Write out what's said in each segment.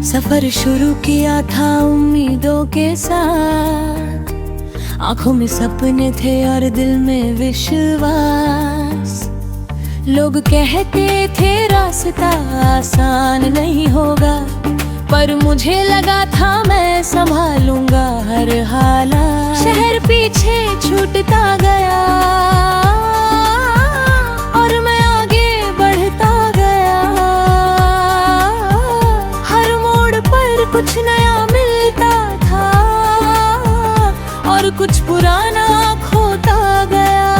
सफर शुरू किया था उम्मीदों के साथ, आंखों में सपने थे और दिल में विश्वास। लोग कहते थे रास्ता आसान नहीं होगा, पर मुझे लगा था मैं संभालूंगा हर हालात। शहर पीछे छूटता गया और मैं आगे बढ़ता गया। हर मोड़ पर कुछ नया मिलता था और कुछ पुराना खोता गया।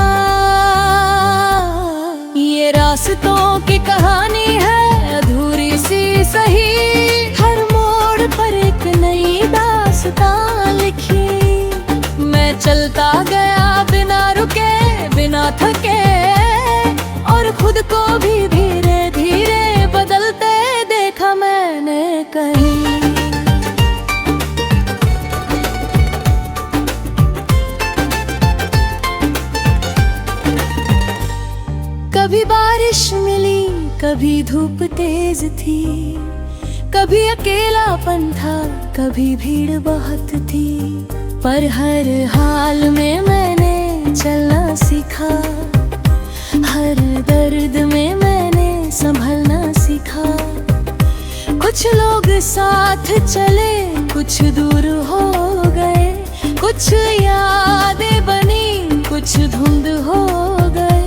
ये रास्तों की कहानी है अधूरी सी सही, हर मोड़ पर एक नई दास्तां लिखी। मैं चलता गया बिना रुके बिना थके, और खुद को भी धीरे धीरे बदलते देखा मैंने कहीं। कभी बारिश मिली, कभी धूप तेज थी, कभी अकेलापन था, कभी भीड़ बहुत थी। पर हर हाल में मैंने चलना सीखा, हर दर्द में मैंने संभलना सीखा। कुछ लोग साथ चले, कुछ दूर हो गए, कुछ यादें बनी, कुछ धुंध हो गए।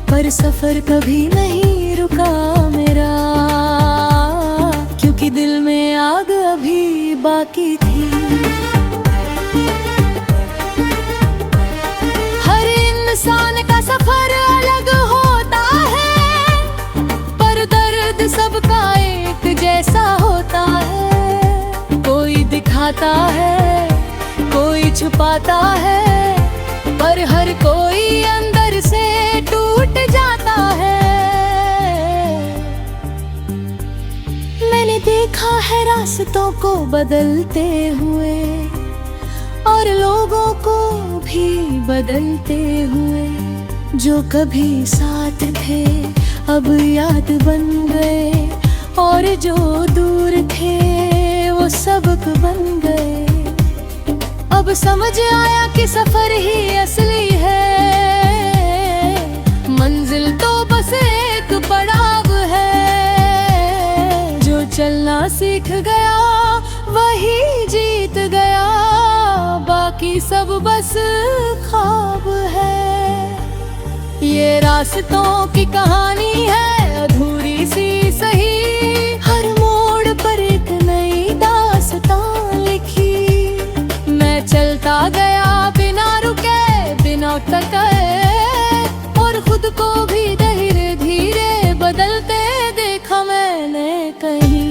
पर सफर कभी नहीं रुका मेरा, क्योंकि दिल में आग अभी बाकी थी। हर इंसान का सफर अलग होता है, पर दर्द सबका एक जैसा होता है। कोई दिखाता है, कोई छुपाता है, पर हर कोई अंदर से टूट जाता है। मैंने देखा है रास्तों को बदलते हुए, और लोगों को भी बदलते हुए। जो कभी साथ थे अब याद बन गए, और जो दूर थे वो सबक बन गए। अब समझ आया कि सफर ही असली है, मंजिल तो बस एक पड़ाव है। जो चलना सीख गया वही जीत गया, बाकी सब बस ख्वाब है। ये रास्तों की कहानी है अधूरी सी सही, हर मोड़ पर एक नई दास्तां लिखी। मैं चलता गया बिना रुके बिना थके, और खुद को भी धीरे धीरे बदलते देखा मैंने कहीं।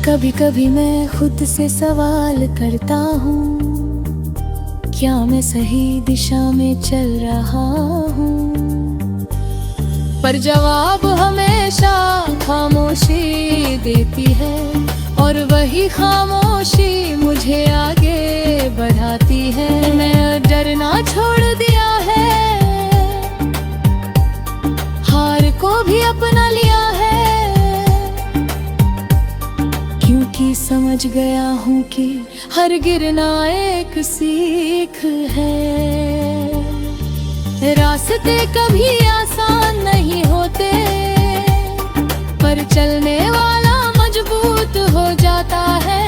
कभी कभी मैं खुद से सवाल करता हूँ, क्या मैं सही दिशा में चल रहा हूँ? पर जवाब हमेशा खामोशी देती है, और वही खामोशी मुझे आगे बढ़ाती है। मैं डरना छोड़ दिया है, हार को भी अपना लिया है, क्योंकि समझ गया हूँ कि हर गिरना एक सीख है। रास्ते कभी आसान नहीं होते, पर चलने वाला मजबूत हो जाता है।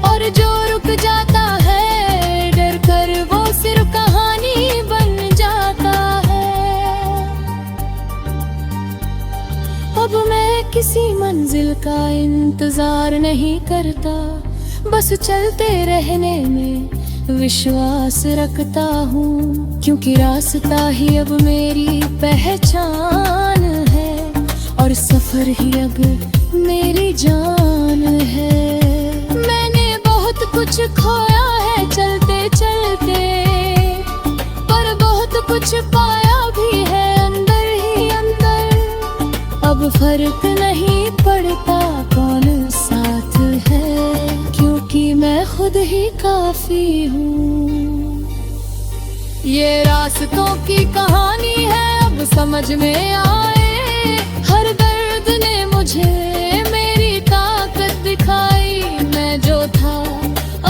और जो रुक जाता है डर कर, वो सिर्फ कहानी बन जाता है। अब मैं किसी मंजिल का इंतजार नहीं करता, बस चलते रहने में विश्वास रखता हूँ। क्योंकि रास्ता ही अब मेरी पहचान है, और सफर ही अब मेरी जान है। मैंने बहुत कुछ खोया है चलते चलते, पर बहुत कुछ पाया भी है अंदर ही अंदर। अब फर्क नहीं पड़ता कौन साथ है, क्योंकि मैं खुद ही काफी हूँ। ये रास्तों की कहानी है अब समझ में आए। हर दर्द ने मुझे मेरी ताकत दिखाई। मैं जो था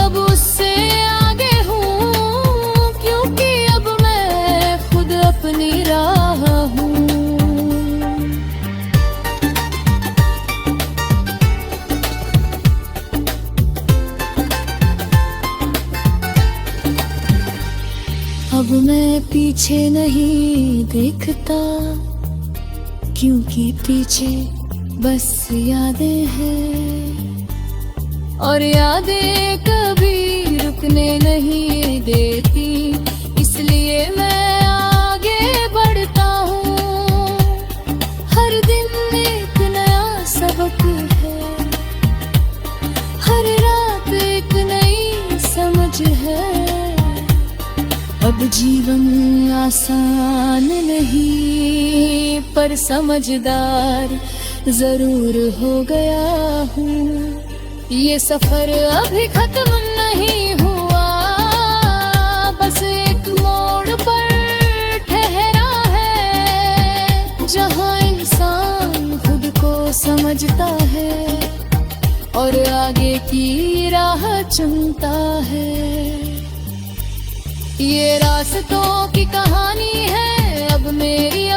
अब उससे आगे हूँ, क्योंकि अब मैं खुद अपनी राह हूँ। अब मैं पीछे नहीं देखता, क्योंकि पीछे बस यादें हैं, और यादें कभी रुकने नहीं देती। इसलिए मैं आगे बढ़ता हूँ। हर दिन एक नया सबक है, हर रात एक नई समझ है। अब जीवन आसान नहीं, पर समझदार जरूर हो गया हूँ। ये सफर अभी खत्म नहीं हुआ, बस एक मोड़ पर ठहरा है, जहाँ इंसान खुद को समझता है और आगे की राह चुनता है। ये रास्तों की कहानी है अब मेरी